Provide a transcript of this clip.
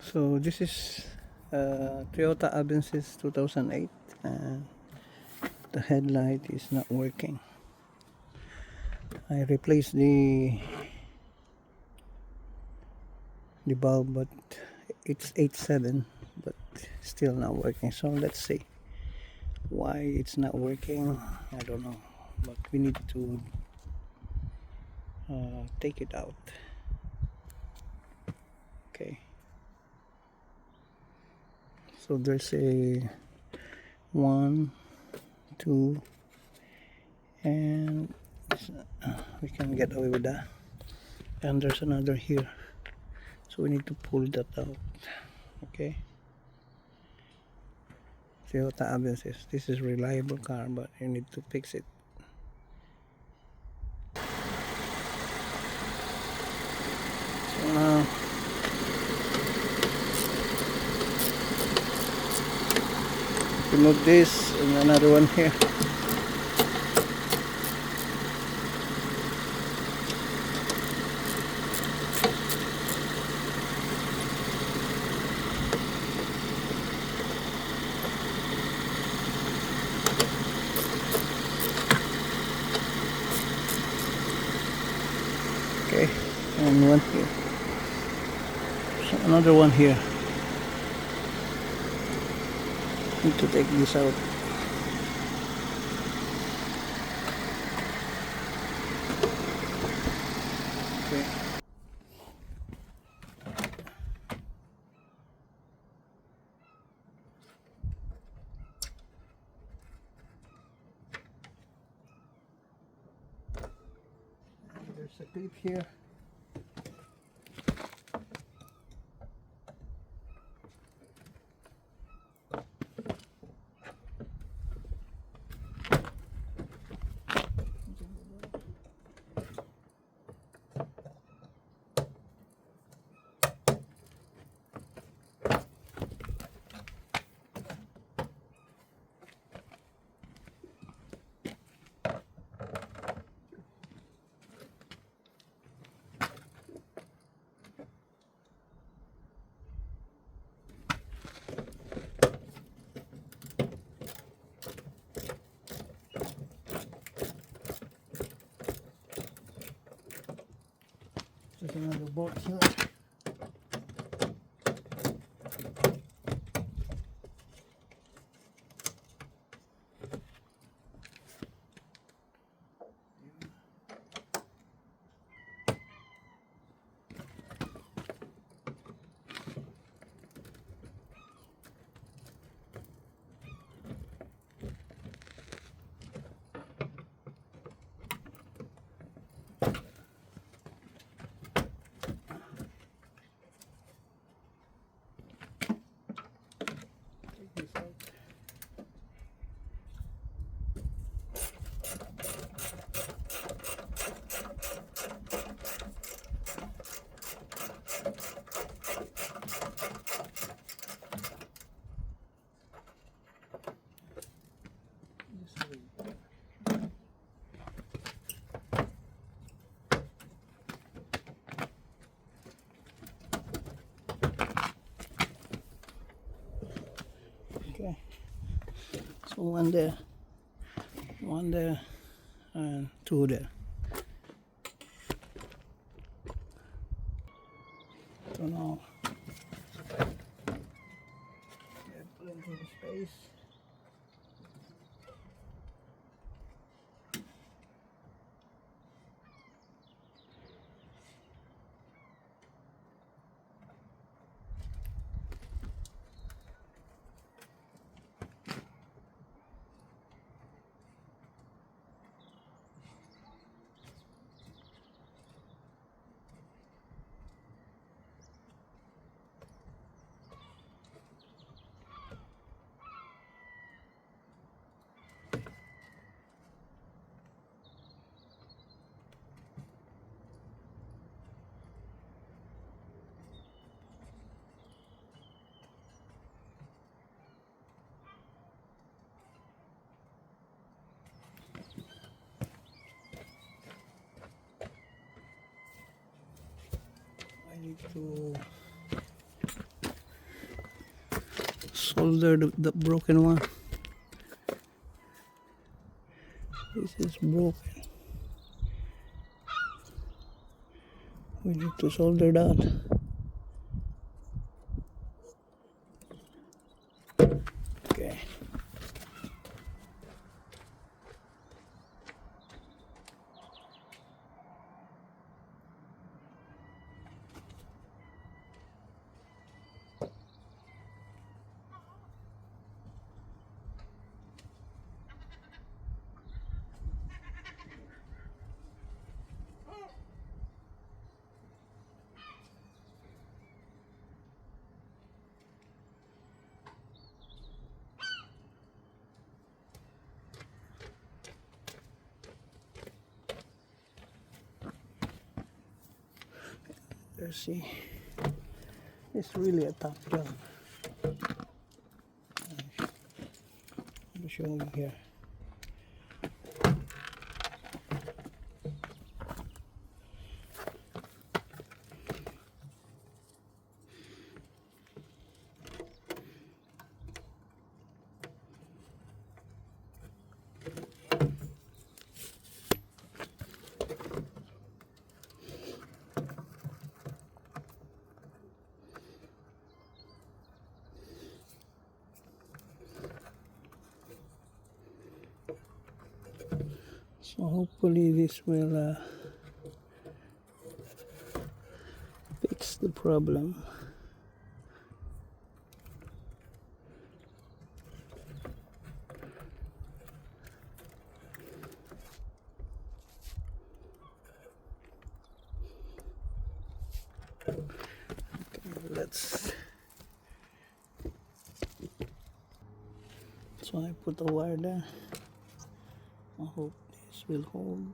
So this is Toyota Avensis 2008, and the headlight is not working. I replaced the bulb, but it's 87, but still not working. So let's see why it's not working. I don't know, but we need to take it out. Okay, so there's a 1, 2, and we can get away with that, and there's another here, so we need to pull that out. Okay, Toyota Avensis, this is reliable car, but you need to fix it. So now remove this and another one here. Okay, and one here. So another one here. Need to take this out. Okay. There's a clip here. There's another bolt here. Take this out. This way. Okay, so one there, and two there. So now we have plenty of space. I need to solder the broken one. This is broken. We need to solder that. Okay. Let's see. It's really a tough job. I'll show you here. So hopefully this will fix the problem. Okay, let's. So I put a wire there. I hope this will hold.